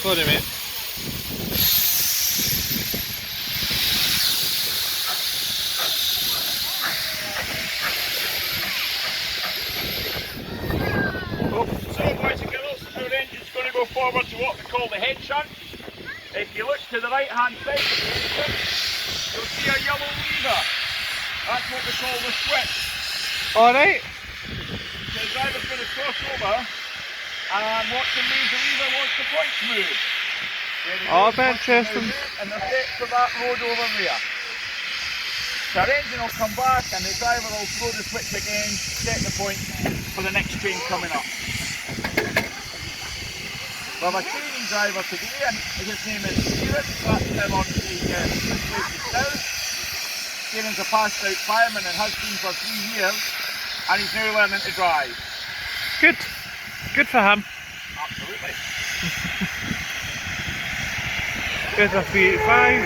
Sorry, mate. So boys and girls, our engine's going to go forward to what we call the head shunt. If you look to the right hand side of the engine, you'll see a yellow lever. That's what we call the switch. Alright. So the driver's going to cross over and watch him move the lever once the points move. Oh, that's interesting. And they're set for that road over there. So our engine will come back and the driver will throw the switch again, set the point for the next train coming up. We have a training driver today and his name is Stephen. That's him on the switch now. Stephen's a passed out fireman and has been for 3 years and he's now learning to drive. Good. Good for him. Absolutely. There's a 385.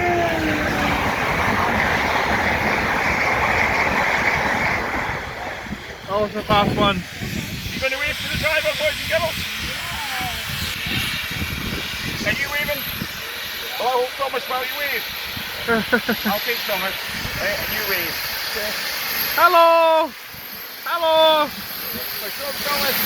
That was the fast one. You going to wave to the driver, boys and girls? Are you waving? Well, I hope Thomas while you wave. I'll take Thomas. And you wave. Okay. Hello! Hello! Push up, Thomas.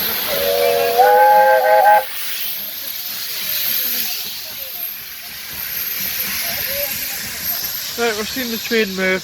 Right, we're seeing the train move.